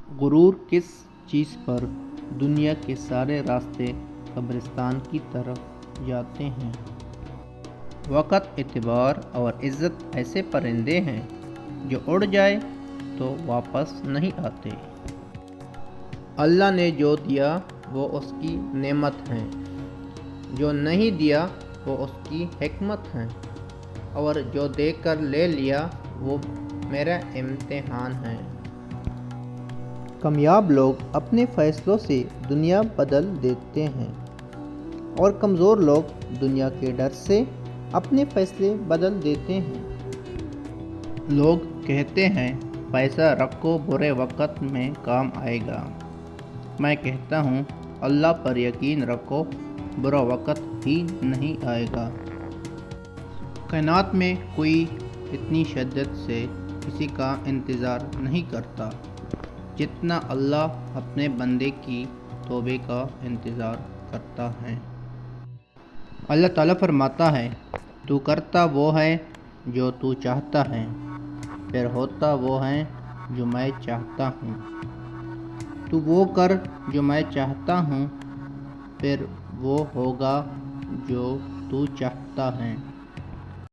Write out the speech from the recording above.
غرور کس چیز پر؟ دنیا کے سارے راستے قبرستان کی طرف جاتے ہیں۔ وقت، اعتبار اور عزت ایسے پرندے ہیں جو اڑ جائے تو واپس نہیں آتے۔ اللہ نے جو دیا وہ اس کی نعمت ہے، جو نہیں دیا وہ اس کی حکمت ہے، اور جو دے کر لے لیا وہ میرا امتحان ہے۔ کامیاب لوگ اپنے فیصلوں سے دنیا بدل دیتے ہیں، اور کمزور لوگ دنیا کے ڈر سے اپنے فیصلے بدل دیتے ہیں۔ لوگ کہتے ہیں پیسہ رکھو برے وقت میں کام آئے گا۔ میں کہتا ہوں اللہ پر یقین رکھو برا وقت ہی نہیں آئے گا۔ کائنات میں کوئی اتنی شدت سے کسی کا انتظار نہیں کرتا جتنا اللہ اپنے بندے کی توبے کا انتظار کرتا ہے۔ اللہ تعالیٰ فرماتا ہے تو کرتا وہ ہے جو تو چاہتا ہے، پھر ہوتا وہ ہے جو میں چاہتا ہوں۔ تو وہ کر جو میں چاہتا ہوں، پھر وہ ہوگا جو تو چاہتا ہے۔